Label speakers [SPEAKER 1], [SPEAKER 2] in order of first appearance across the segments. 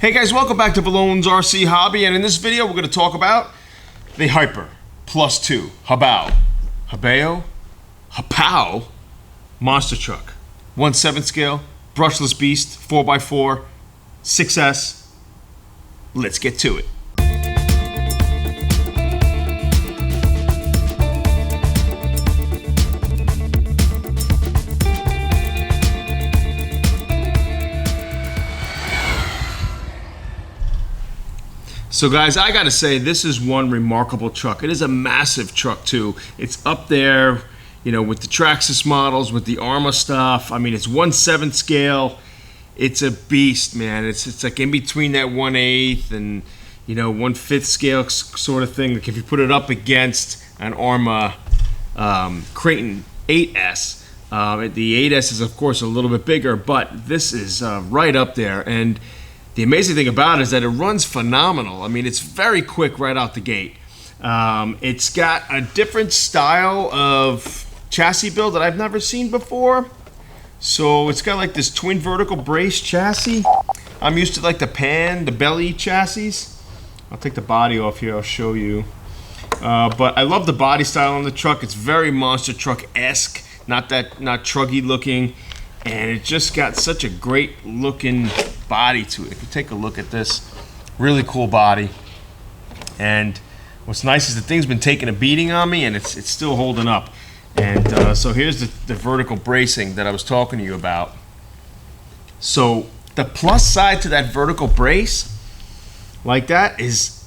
[SPEAKER 1] Hey guys, welcome back to Vallone's RC Hobby, and in this video we're going to talk about the Hyper Plus 2 HoBao monster truck. 1/7 scale, brushless beast, 4x4, 6S. Let's get to it. So guys, I gotta say, this is one remarkable truck. It is a massive truck too. It's up there, you know, with the Traxxas models, with the Arma stuff. I mean, it's 1/7 scale. It's a beast, man. It's like in between that 1/8 and, you know, 1/5 scale sort of thing. Like if you put it up against an Arma Creighton 8S, the 8S is of course a little bit bigger, but this is right up there. And the amazing thing about it is that it runs phenomenal. I mean, it's very quick right out the gate. It's got a different style of chassis build that I've never seen before. So it's got like this twin vertical brace chassis. I'm used to like the belly chassis. I'll take the body off here, I'll show you. But I love the body style on the truck. It's very monster truck-esque, not truggy looking. And it just got such a great looking body to it. If you take a look at this, really cool body. And what's nice is the thing's been taking a beating on me, and it's still holding up. And so here's the vertical bracing that I was talking to you about. So the plus side to that vertical brace, like that, is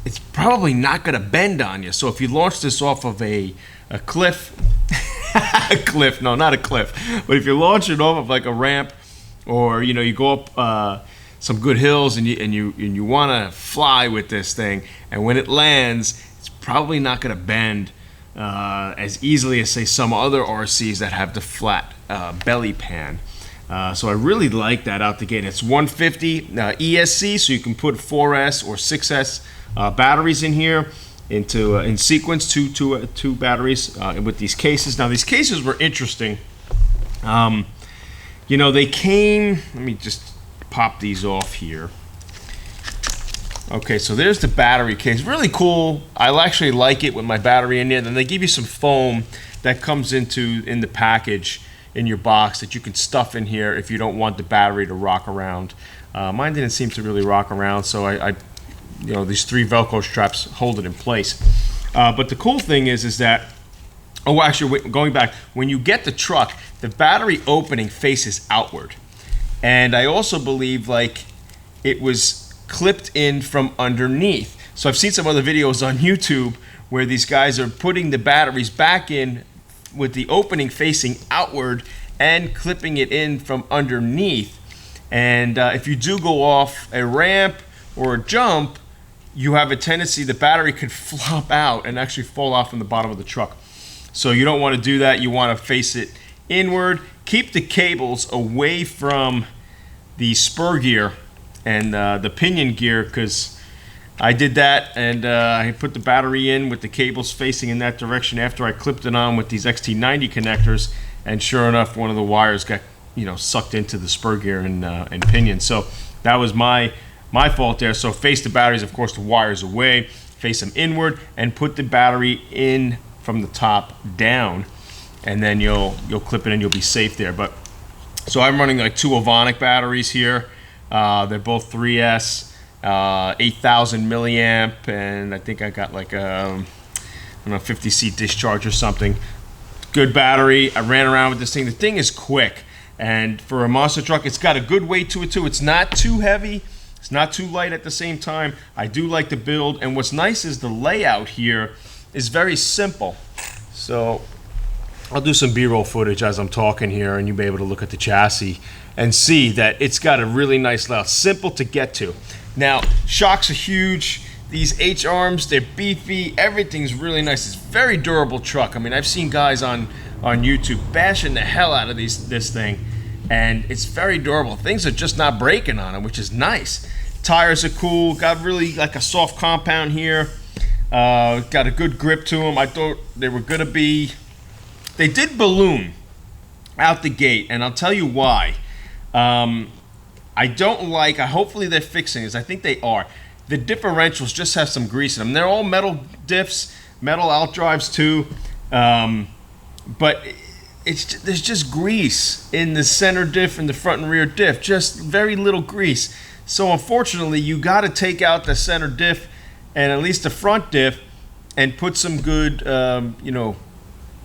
[SPEAKER 1] it's probably not gonna bend on you. So if you launch this off of a cliff, a cliff, no, not a cliff, but if you launch it off of like a ramp, or you know, you go up some good hills and you want to fly with this thing, and when it lands, it's probably not going to bend as easily as say some other RCs that have the flat belly pan. So I really like that out the gate. It's 150 ESC, so you can put 4S or 6S batteries in here. In sequence, two batteries with these cases. Now these cases were interesting. You know, they came, let me just pop these off here. Okay, so there's the battery case. Really cool. I actually like it with my battery in there. Then they give you some foam that comes in the package in your box that you can stuff in here if you don't want the battery to rock around. Mine didn't seem to really rock around, so you know, these 3 Velcro straps hold it in place. But the cool thing is that, oh, actually, going back, when you get the truck, the battery opening faces outward. And I also believe like it was clipped in from underneath. So I've seen some other videos on YouTube where these guys are putting the batteries back in with the opening facing outward and clipping it in from underneath. And if you do go off a ramp or a jump, you have a tendency the battery could flop out and actually fall off from the bottom of the truck. So you don't want to do that. You want to face it inward. Keep the cables away from the spur gear and the pinion gear, because I did that, and I put the battery in with the cables facing in that direction after I clipped it on with these XT90 connectors, and sure enough, one of the wires got, you know, sucked into the spur gear and pinion. So that was my fault there. So face the batteries, of course, the wires away, face them inward, and put the battery in from the top down, and then you'll clip it and you'll be safe there. But so I'm running like 2 Ovonic batteries here. They're both 3S, 8,000 milliamp, and I think I got like a 50C discharge or something. Good battery. I ran around with this thing. The thing is quick, and for a monster truck, it's got a good weight to it too. It's not too heavy. It's not too light at the same time. I do like the build, and what's nice is the layout here is very simple. So I'll do some B-roll footage as I'm talking here, and you'll be able to look at the chassis and see that it's got a really nice layout, simple to get to. Now, shocks are huge. These H-arms, they're beefy. Everything's really nice. It's a very durable truck. I mean, I've seen guys on YouTube bashing the hell out of this thing, and it's very durable. Things are just not breaking on it, which is nice. Tires are cool. Got really like a soft compound here. Got a good grip to them. I thought they were gonna be. They did balloon out the gate, and I'll tell you why. I don't like, hopefully they're fixing this. I think they are. The differentials just have some grease in them. They're all metal diffs, metal outdrives too. But there's just grease in the center diff and the front and rear diff. Just very little grease. So unfortunately, you got to take out the center diff and at least the front diff and put some good,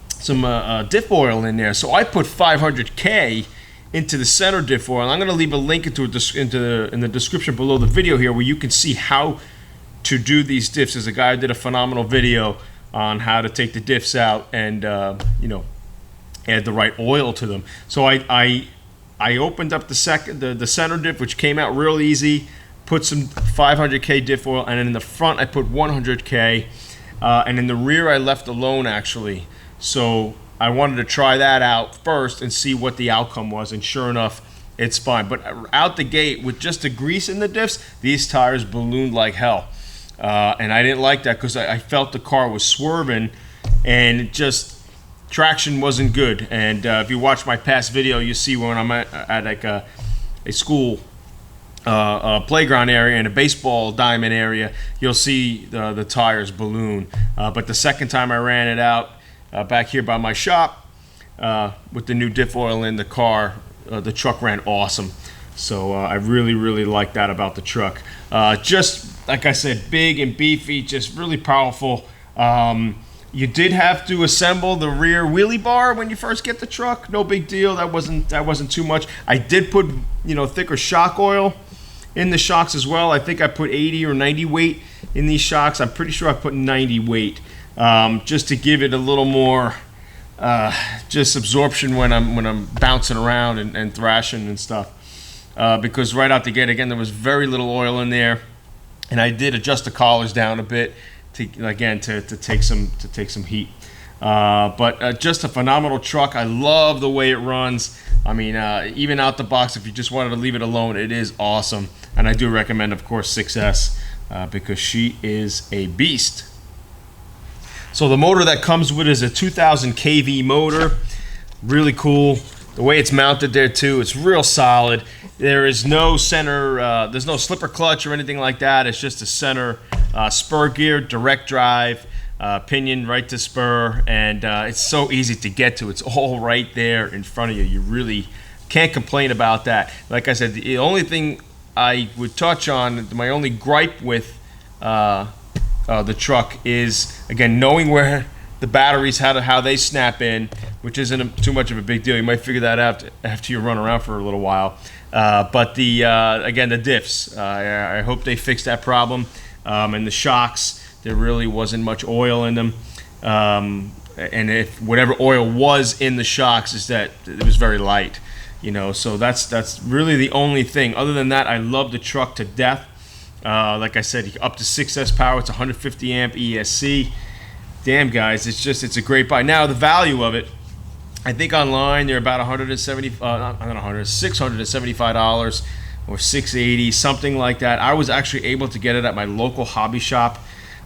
[SPEAKER 1] some diff oil in there. So I put 500K into the center diff oil. I'm going to leave a link in the description below the video here where you can see how to do these diffs. There's a guy who did a phenomenal video on how to take the diffs out and add the right oil to them. So I opened up the center diff, which came out real easy. Put some 500K diff oil, and in the front I put 100K, and in the rear I left alone actually. So I wanted to try that out first and see what the outcome was, and sure enough, it's fine. But out the gate, with just the grease in the diffs, these tires ballooned like hell. And I didn't like that because I felt the car was swerving, and traction wasn't good. And if you watch my past video, you see when I'm at like a school playground area and a baseball diamond area, you'll see the tires balloon. But the second time I ran it out, back here by my shop, with the new diff oil in the car, the truck ran awesome. So I really, really like that about the truck. Just like I said, big and beefy, just really powerful. You did have to assemble the rear wheelie bar when you first get the truck. No big deal. That wasn't too much. I did put thicker shock oil in the shocks as well. I think I put 80 or 90 weight in these shocks. I'm pretty sure I put 90 weight. Just to give it a little more just absorption when I'm bouncing around and thrashing and stuff, because right out the gate, again, there was very little oil in there, and I did adjust the collars down a bit to take some heat. But just a phenomenal truck. I love the way it runs. I mean, even out the box, if you just wanted to leave it alone, it is awesome. And I do recommend, of course, 6S because she is a beast. So the motor that comes with it is a 2000 kV motor. Really cool. The way it's mounted there too, it's real solid. There is no center, there's no slipper clutch or anything like that. It's just a center spur gear, direct drive, pinion right to spur, and it's so easy to get to. It's all right there in front of you. You really can't complain about that. Like I said, the only thing I would touch on, my only gripe with the truck is, again, knowing where the batteries, how they snap in, which isn't too much of a big deal. You might figure that out after you run around for a little while. But again, the diffs, I hope they fix that problem. And the shocks, there really wasn't much oil in them. And if whatever oil was in the shocks is that it was very light, so that's really the only thing. Other than that, I love the truck to death. Like I said, up to 6S power. It's 150 amp ESC. Damn, guys, it's a great buy. Now the value of it, I think online they're about $675 or $680, something like that. I was actually able to get it at my local hobby shop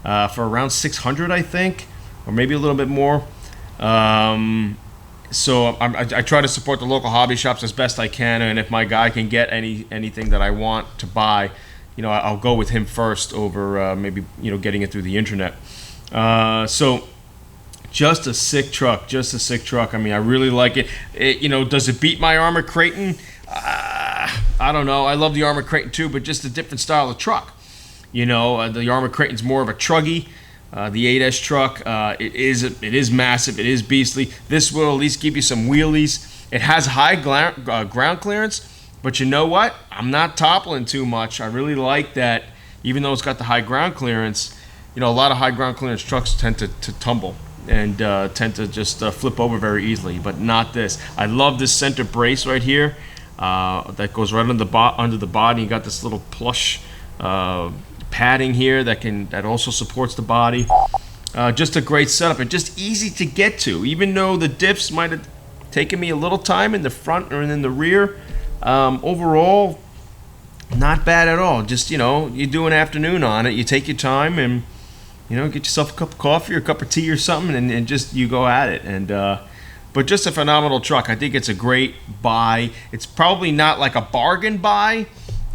[SPEAKER 1] for around $600, I think, or maybe a little bit more. So I try to support the local hobby shops as best I can, and if my guy can get anything that I want to buy, I'll go with him first over maybe getting it through the internet. So just a sick truck, I mean, I really like it. Does it beat my Armour Creighton? I don't know. I love the Armour Creighton too, but just a different style of truck. The Armour Creighton's more of a truggy. The 8S truck, it is massive, it is beastly. This will at least give you some wheelies. It has high ground clearance, but you know what? I'm not toppling too much. I really like that, even though it's got the high ground clearance. A lot of high ground clearance trucks tend to tumble and tend to just flip over very easily, but not this. I love this center brace right here that goes right under the body. You got this little plush padding here that also supports the body. Just a great setup and just easy to get to, even though the diffs might have taken me a little time in the front or in the rear. Overall, not bad at all. Just you do an afternoon on it, you take your time and get yourself a cup of coffee or a cup of tea or something, and just you go at it. And but just a phenomenal truck. I think it's a great buy. It's probably not like a bargain buy,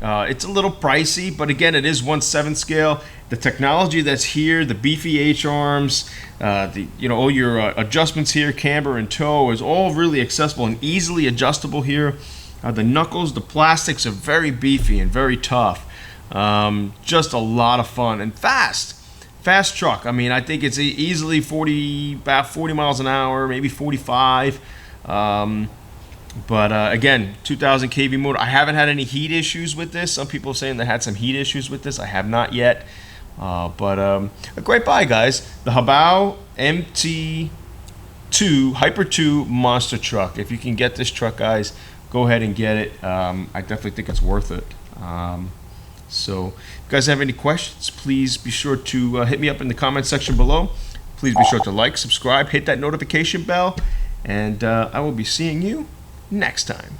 [SPEAKER 1] It's a little pricey, but again, it is 1/7 scale. The technology that's here, the beefy H-arms, all your adjustments here, camber and toe, is all really accessible and easily adjustable here. The knuckles, the plastics are very beefy and very tough. Just a lot of fun and fast truck. I mean, I think it's easily about 40 miles an hour, maybe 45. But again, 2000 kV motor. I haven't had any heat issues with this. Some people are saying they had some heat issues with this. I have not yet. But a great buy, guys. The HoBao MT2 Hyper 2 monster truck. If you can get this truck, guys, go ahead and get it. I definitely think it's worth it. So if you guys have any questions, please be sure to hit me up in the comment section below. Please be sure to like, subscribe, hit that notification bell, and I will be seeing you next time.